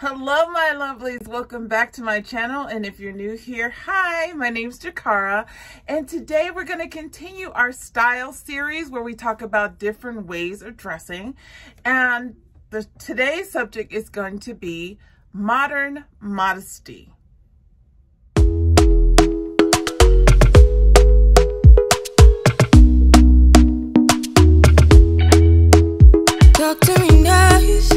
Hello my lovelies, welcome back to my channel, and if you're new here, hi, my name's Jakara, and today we're going to continue our style series where we talk about different ways of dressing, and today's subject is going to be modern modesty. Talk to me nice,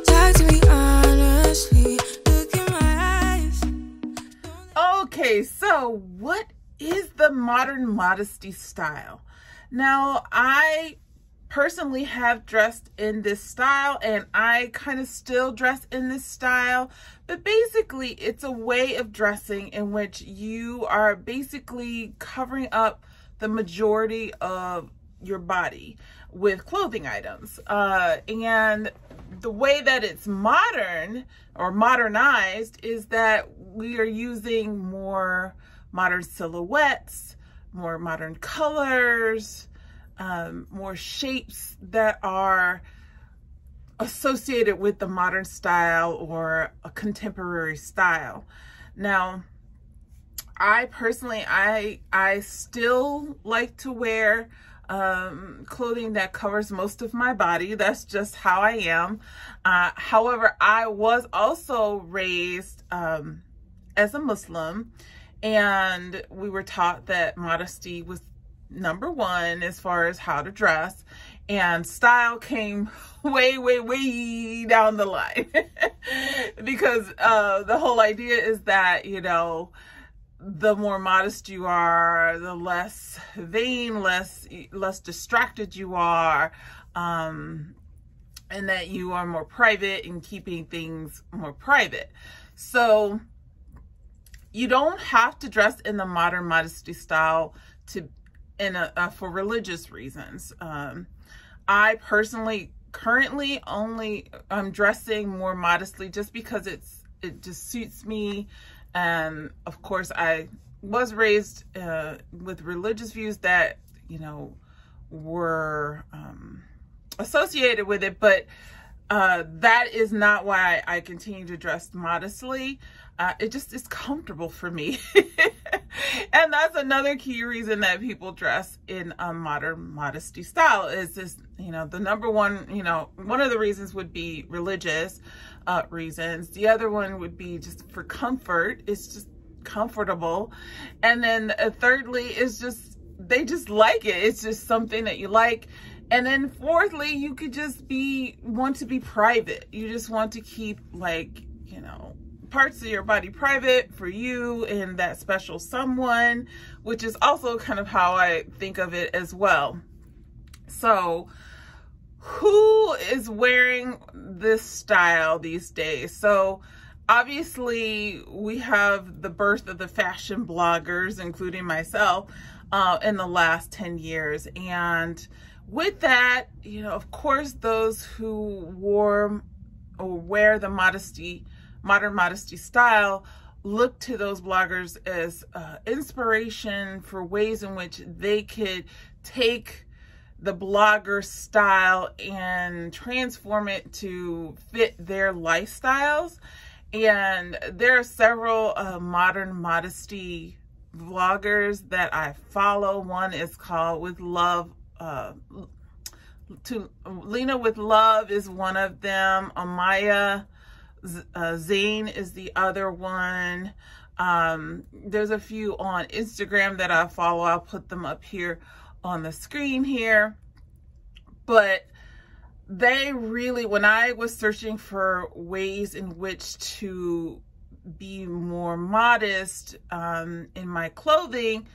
talk to me honestly, look in my eyes. Okay, so what is the modern modesty style? Now, I personally have dressed in this style, and I kind of still dress in this style, but basically it's a way of dressing in which you are basically covering up the majority of your body with clothing items, and the way that it's modern or modernized is that we are using more modern silhouettes, more modern colors, more shapes that are associated with the modern style or a contemporary style. Now, I personally, I still like to wear clothing that covers most of my body. That's just how I am. However, I was also raised as a Muslim, and we were taught that modesty was number one as far as how to dress, and style came way down the line because the whole idea is that, you know, the more modest you are, the less vain, less distracted you are, and that you are more private in keeping things more private. So you don't have to dress in the modern modesty style for religious reasons. I personally currently I'm dressing more modestly just because it just suits me. And of course, I was raised with religious views that, you know, were associated with it, but that is not why I continue to dress modestly. It just is comfortable for me. And that's another key reason that people dress in a modern modesty style is this, you know, the number one, you know, one of the reasons would be religious reasons. The other one would be just for comfort. It's just comfortable. And then thirdly is just, they just like it. It's just something that you like. And then fourthly, you could just want to be private. You just want to keep, like, you know, parts of your body private for you and that special someone, which is also kind of how I think of it as well. So who is wearing this style these days? So obviously we have the birth of the fashion bloggers, including myself, in the last 10 years. And with that, you know, of course, those who wore or wear the modern modesty style look to those bloggers as inspiration for ways in which they could take the blogger style and transform it to fit their lifestyles. And there are several modern modesty vloggers that I follow. One is called With Love. Lena with Love is one of them. Amaya Zane is the other one. There's a few on Instagram that I follow. I'll put them up here on the screen here. But they really, when I was searching for ways in which to be more modest in my clothing,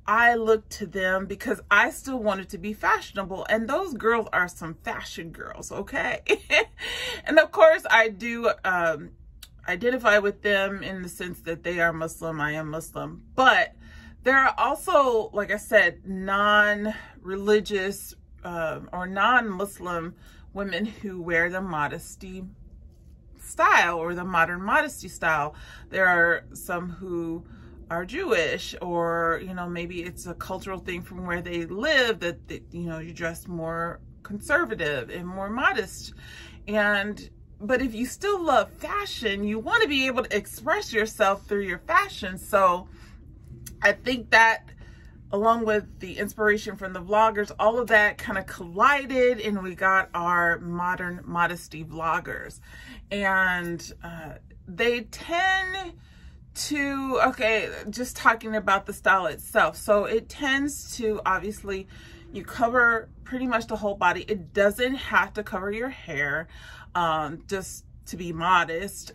I looked to them because I still wanted to be fashionable, and those girls are some fashion girls, okay? And of course, I do identify with them in the sense that they are Muslim, I am Muslim, but there are also, like I said, non-religious or non-Muslim women who wear the modesty style or the modern modesty style. There are some who are Jewish, or, you know, maybe it's a cultural thing from where they live that you know, you dress more conservative and more modest. And but if you still love fashion, you want to be able to express yourself through your fashion. So I think that, along with the inspiration from the vloggers, all of that kind of collided, and we got our Modern Modesty vloggers. And they tend to, okay, just talking about the style itself. So it tends to, obviously, you cover pretty much the whole body. It doesn't have to cover your hair, just to be modest.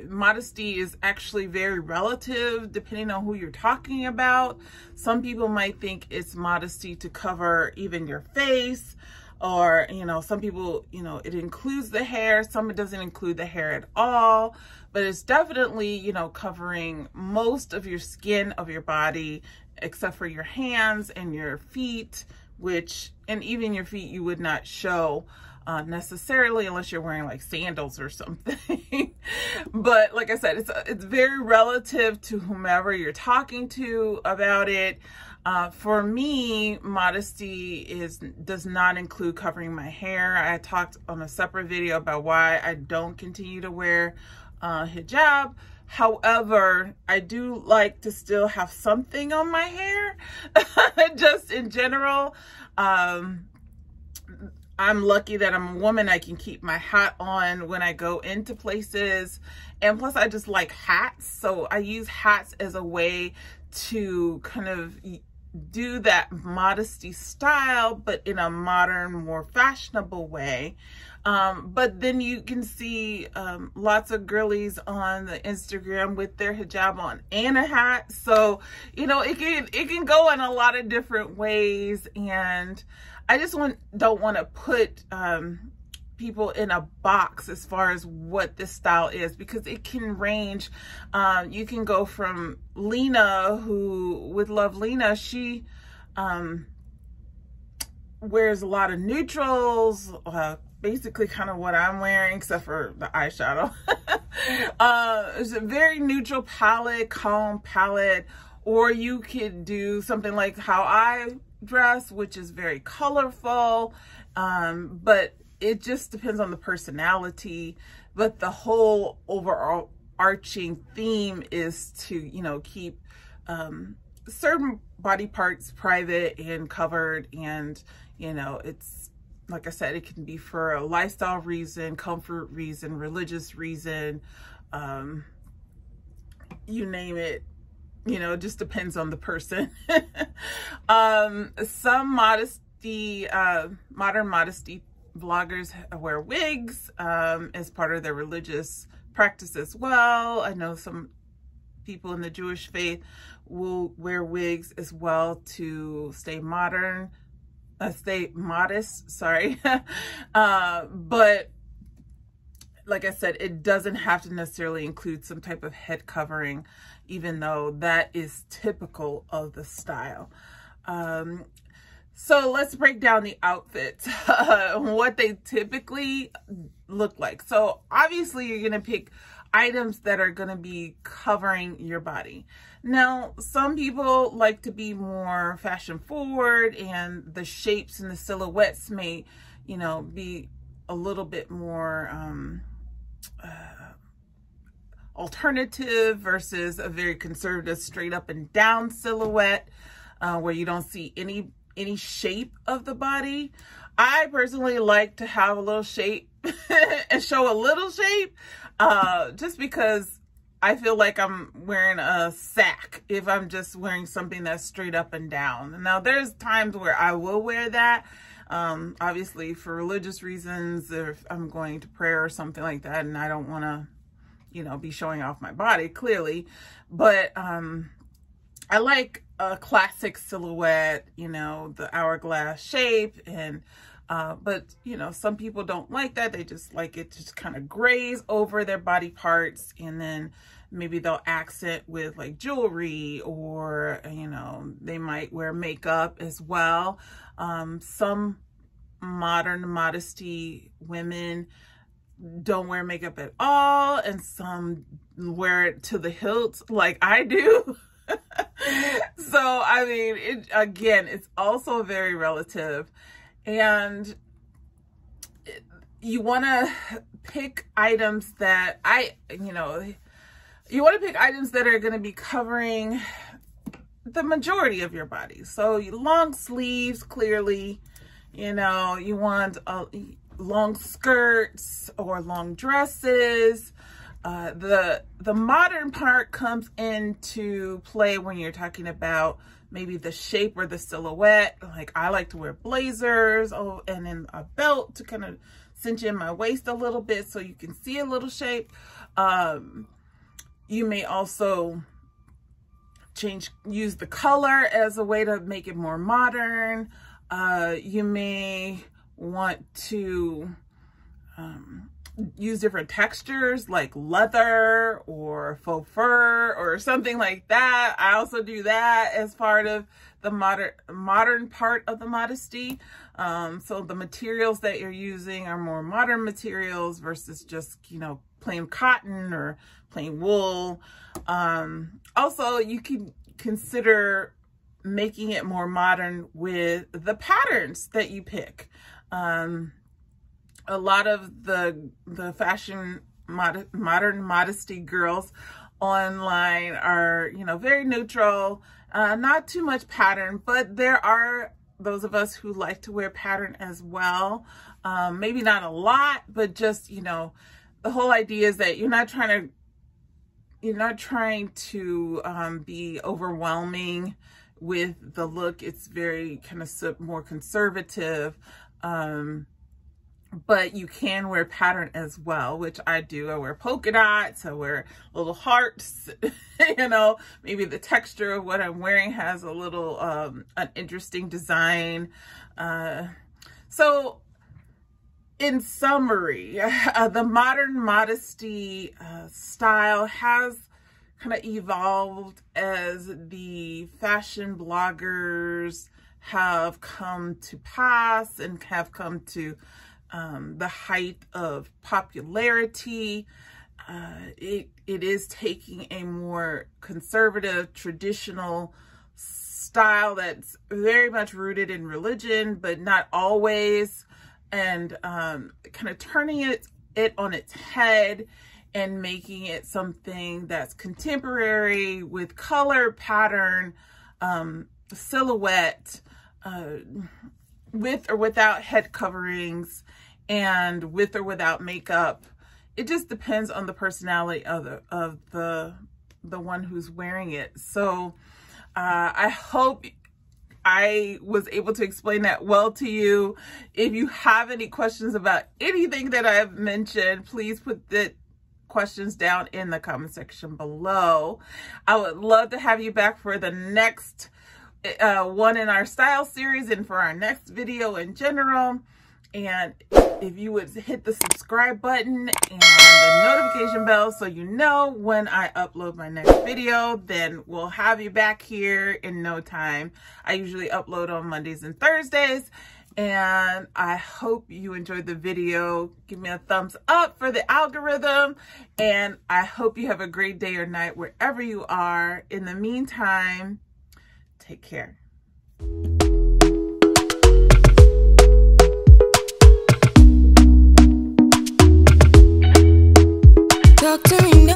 Modesty is actually very relative depending on who you're talking about. Some people might think it's modesty to cover even your face, or, you know, some people, you know, it includes the hair. Some it doesn't include the hair at all, but it's definitely, you know, covering most of your skin of your body, except for your hands and your feet, which, and even your feet you would not show necessarily unless you're wearing like sandals or something. But like I said, it's very relative to whomever you're talking to about it. For me, modesty does not include covering my hair. I talked on a separate video about why I don't continue to wear hijab. However, I do like to still have something on my hair, just in general. I'm lucky that I'm a woman. I can keep my hat on when I go into places. And plus, I just like hats. So I use hats as a way to kind of do that modesty style, but in a modern, more fashionable way. But then you can see lots of girlies on the Instagram with their hijab on and a hat. So, you know, it can go in a lot of different ways. And I just don't want to put people in a box as far as what this style is, because it can range. You can go from Lena, who with Love Lena, she wears a lot of neutrals, basically kind of what I'm wearing, except for the eyeshadow. It's a very neutral palette, calm palette. Or you could do something like how I dress, which is very colorful, but it just depends on the personality. But the whole overall arching theme is to, you know, keep certain body parts private and covered. And, you know, it's, like I said, it can be for a lifestyle reason, comfort reason, religious reason, you name it. You know, it just depends on the person. Some modesty, modern modesty vloggers wear wigs as part of their religious practice as well. I know some people in the Jewish faith will wear wigs as well to stay modern, stay modest, sorry. But like I said, it doesn't have to necessarily include some type of head covering, even though that is typical of the style. So let's break down the outfits, what they typically look like. So obviously you're gonna pick items that are gonna be covering your body. Now, some people like to be more fashion forward, and the shapes and the silhouettes may, you know, be a little bit more alternative versus a very conservative straight up and down silhouette where you don't see any shape of the body. I personally like to have a little shape and show a little shape, just because I feel like I'm wearing a sack if I'm just wearing something that's straight up and down. Now, there's times where I will wear that, obviously for religious reasons, if I'm going to prayer or something like that, and I don't want to, you know, be showing off my body clearly. But I like a classic silhouette, you know, the hourglass shape. And but you know, some people don't like that. They just like it to just kind of graze over their body parts, and then maybe they'll accent with like jewelry, or, you know, they might wear makeup as well. Some modern modesty women don't wear makeup at all, and some wear it to the hilt like I do. So I mean, it again, it's also very relative. And you want to pick items that you want to pick items that are going to be covering the majority of your body. So long sleeves, clearly, you want long skirts or long dresses. The modern part comes into play when you're talking about maybe the shape or the silhouette. Like I like to wear blazers, and then a belt to kind of cinch in my waist a little bit so you can see a little shape. You may also use the color as a way to make it more modern. You may want to use different textures like leather or faux fur or something like that. I also do that as part of the modern part of the modesty. So the materials that you're using are more modern materials versus just, plain cotton or plain wool. Also, you can consider making it more modern with the patterns that you pick. A lot of the fashion modern modesty girls online are, very neutral, not too much pattern, but there are those of us who like to wear pattern as well. Maybe not a lot, but just, the whole idea is that you're not trying to be overwhelming with the look. It's very kind of more conservative. But you can wear pattern as well, which I do. I wear polka dots, I wear little hearts, maybe the texture of what I'm wearing has a little, an interesting design. So in summary, the modern modesty style has kind of evolved as the fashion bloggers have come to pass and have come to the height of popularity. It is taking a more conservative, traditional style that's very much rooted in religion, but not always, and kind of turning it on its head and making it something that's contemporary with color, pattern, silhouette, with or without head coverings, and with or without makeup. It just depends on the personality of the one who's wearing it. So I hope I was able to explain that well to you. If you have any questions about anything that I've mentioned, please put the questions down in the comment section below. I would love to have you back for the next one in our style series and for our next video in general. And if you would hit the subscribe button and the notification bell so you know when I upload my next video, then we'll have you back here in no time. I usually upload on Mondays and Thursdays, and I hope you enjoyed the video. Give me a thumbs up for the algorithm, and I hope you have a great day or night wherever you are. In the meantime, take care. Talk to me now.